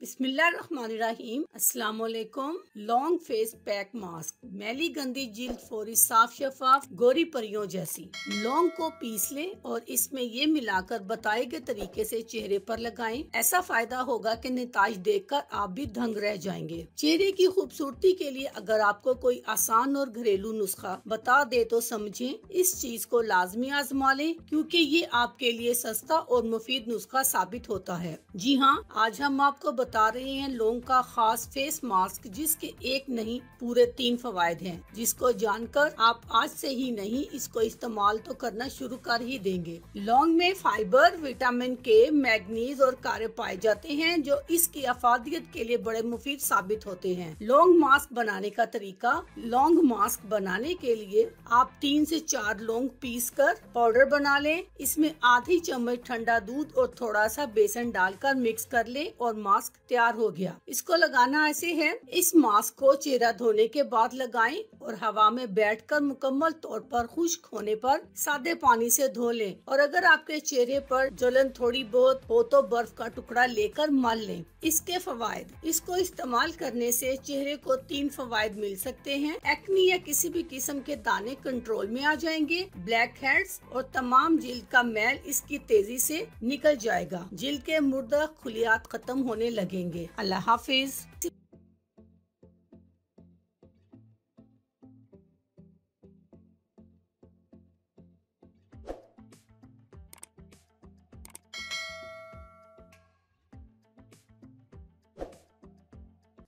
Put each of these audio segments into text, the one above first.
बिस्मिल्लाहिर्रहमानिर्रहीम। अस्सलाम वालेकुम। लॉन्ग फेस पैक मास्क, मैली गंदी जिल्द फौरी साफ शफाफ गोरी परियों जैसी। लौंग को पीस लें और इसमें ये मिलाकर बताए गए तरीके से चेहरे पर लगाएं। ऐसा फायदा होगा कि नताइज देखकर आप भी दंग रह जाएंगे। चेहरे की खूबसूरती के लिए अगर आपको कोई आसान और घरेलू नुस्खा बता दे तो समझें, इस चीज को लाजमी आजमा लें क्योंकि ये आपके लिए सस्ता और मुफीद नुस्खा साबित होता है। जी हाँ, आज हम आपको बता रहे हैं लौंग का खास फेस मास्क जिसके एक नहीं पूरे 3 फवायद हैं, जिसको जानकर आप आज से ही नहीं इसको इस्तेमाल तो करना शुरू कर ही देंगे। लौंग में फाइबर, विटामिन के, मैग्नीज और कार्य पाए जाते हैं जो इसकी अफादियत के लिए बड़े मुफीद साबित होते हैं। लौंग मास्क बनाने का तरीका। लौंग मास्क बनाने के लिए आप 3 से 4 लौंग पीस कर पाउडर बना लें। इसमें आधी चम्मच ठंडा दूध और थोड़ा सा बेसन डालकर मिक्स कर ले और मास्क तैयार हो गया। इसको लगाना ऐसे है, इस मास्क को चेहरा धोने के बाद लगाएं और हवा में बैठकर मुकम्मल तौर पर खुश्क होने पर सादे पानी से धो लें। और अगर आपके चेहरे पर जलन थोड़ी बहुत हो तो बर्फ का टुकड़ा लेकर मल लें। इसके फवायद। इसको इस्तेमाल करने से चेहरे को 3 फवायद मिल सकते हैं। एक्नी या किसी भी किस्म के दाने कंट्रोल में आ जाएंगे। ब्लैक हेड्स और तमाम जिल्द का मैल इसकी तेजी से निकल जाएगा। जिल्द के मुर्दा खुलियात खत्म होने लगेंगे। अल्लाह हाफिज।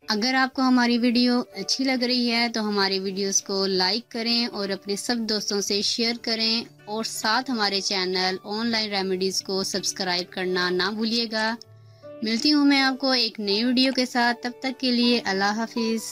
अगर आपको हमारी वीडियो अच्छी लग रही है तो हमारे वीडियोस को लाइक करें और अपने सब दोस्तों से शेयर करें और साथ हमारे चैनल ऑनलाइन रेमेडीज को सब्सक्राइब करना ना भूलिएगा। मिलती हूँ मैं आपको एक नई वीडियो के साथ, तब तक के लिए अल्लाह हाफिज।